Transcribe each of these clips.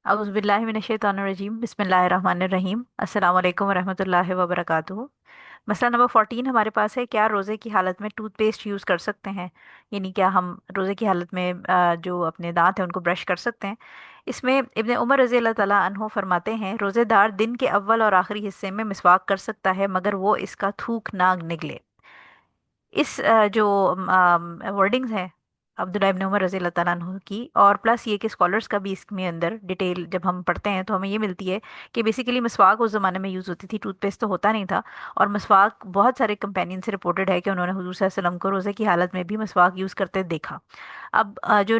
अऊज़ुबिल्लाहि बिस्मिल्लाहिर्रहमानिर्रहीम अस्सलाम वालेकुम रहमतुल्लाहि व बरकातुहू। मसला नंबर 14 हमारे पास है, क्या रोज़े की हालत में टूथपेस्ट यूज़ कर सकते हैं? यानी क्या हम रोज़े की हालत में जो अपने दांत हैं उनको ब्रश कर सकते हैं? इसमें इब्ने उमर रज़ी अल्लाह ताला अन्हो फरमाते हैं, रोज़ेदार दिन के अव्वल और आखिरी हिस्से में मिसवाक कर सकता है मगर वो इसका थूक ना निगले। इस जो वर्डिंग्स हैं अब्दुल्ला इब्न उमर रज़ी अल्लाह तआला अन्हु की, और प्लस ये कि स्कॉलर्स का भी इसमें अंदर डिटेल जब हम पढ़ते हैं तो हमें ये मिलती है कि बेसिकली मसवाक उस ज़माने में यूज़ होती थी, टूथपेस्ट तो होता नहीं था। और मसवाक बहुत सारे कंपेनियन से रिपोर्टेड है कि उन्होंने हुजूर सल्लल्लाहु अलैहि वसल्लम को रोज़े की हालत में भी मसवाक यूज़ करते देखा। अब जो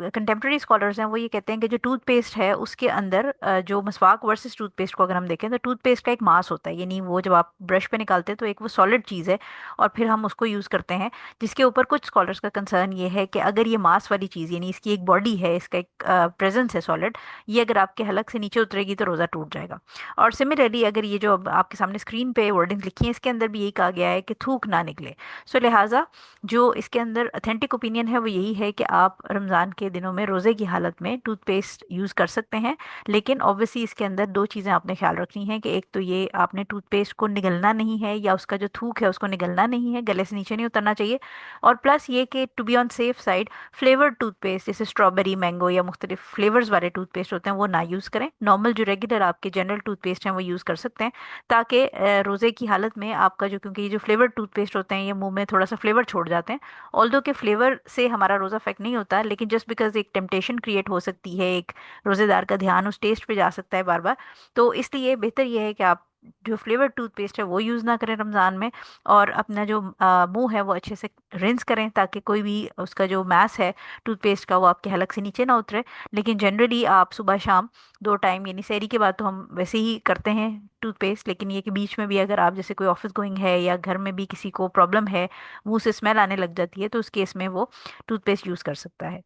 कंटेम्प्रेरी स्कॉलर्स हैं वो ये कहते हैं कि जो टूथपेस्ट है उसके अंदर जो मसवाक वर्सेस टूथपेस्ट को अगर हम देखें तो टूथपेस्ट का एक मास होता है, यानी वो जब आप ब्रश पे निकालते हैं तो एक वो सॉलिड चीज़ है और फिर हम उसको यूज़ करते हैं। जिसके ऊपर कुछ स्कॉलर्स का कंसर्न ये है कि अगर ये मांस वाली चीज़, यानी इसकी एक बॉडी है, इसका एक प्रेजेंस है सॉलिड, ये अगर आपके हलक से नीचे उतरेगी तो रोज़ा टूट जाएगा। और सिमिलरली अगर ये जो अब आपके सामने स्क्रीन पे वर्डिंग्स लिखी हैं इसके अंदर भी यही कहा गया है कि थूक ना निकले। सो लिहाजा जो इसके अंदर अथेंटिक ओपिनियन है वो यही है कि आप रमज़ान के दिनों में रोज़े की हालत में टूथपेस्ट यूज़ कर सकते हैं। लेकिन ऑब्वियसली इसके अंदर दो चीज़ें आपने ख्याल रखनी है कि एक तो ये आपने टूथपेस्ट को निगलना नहीं है, या उसका जो थूक है उसको निगलना नहीं है, गले से नीचे नहीं उतरना चाहिए। और प्लस ये कि to be on safe side, flavoured toothpaste जैसे स्ट्रॉबेरी, मैंगो या मुख्तलिफ फ्लेवर्स वाले टूथपेस्ट होते हैं वो ना यूज़ करें। नॉर्मल जो रेगुलर आपके जनरल टूथपेस्ट हैं वो यूज़ कर सकते हैं, ताकि रोज़े की हालत में आपका जो, क्योंकि ये जो फ्लेवर्ड टूथपेस्ट होते हैं ये मुंह में थोड़ा सा फ्लेवर छोड़ जाते हैं। ऑल्दो के फ्लेवर से हमारा रोज़ा अफेक्ट नहीं होता, लेकिन जस्ट बिकॉज एक टेम्पटेशन क्रिएट हो सकती है, एक रोज़ेदार का ध्यान उस टेस्ट पे जा सकता है बार बार। तो इसलिए बेहतर यह है कि आप जो फ्लेवर्ड टूथपेस्ट है वो यूज़ ना करें रमज़ान में। और अपना जो मुंह है वो अच्छे से रिंस करें ताकि कोई भी उसका जो मैस है टूथपेस्ट का वो आपके हलक से नीचे ना उतरे। लेकिन जनरली आप सुबह शाम दो टाइम, यानी सहरी के बाद तो हम वैसे ही करते हैं टूथपेस्ट, लेकिन ये कि बीच में भी अगर आप जैसे कोई ऑफिस गोइंग है या घर में भी किसी को प्रॉब्लम है, मुंह से स्मेल आने लग जाती है, तो उस केस में वो टूथपेस्ट यूज़ कर सकता है।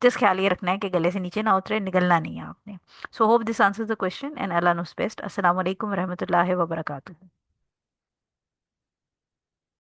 जिस ख्याल ये रखना है कि गले से नीचे ना उतरे, निगलना नहीं है आपने। So hope this answers the question and अल्लाह नोस बेस्ट। अस्सलाम वालेकुम रहमतुल्लाहि व बरकातुहू।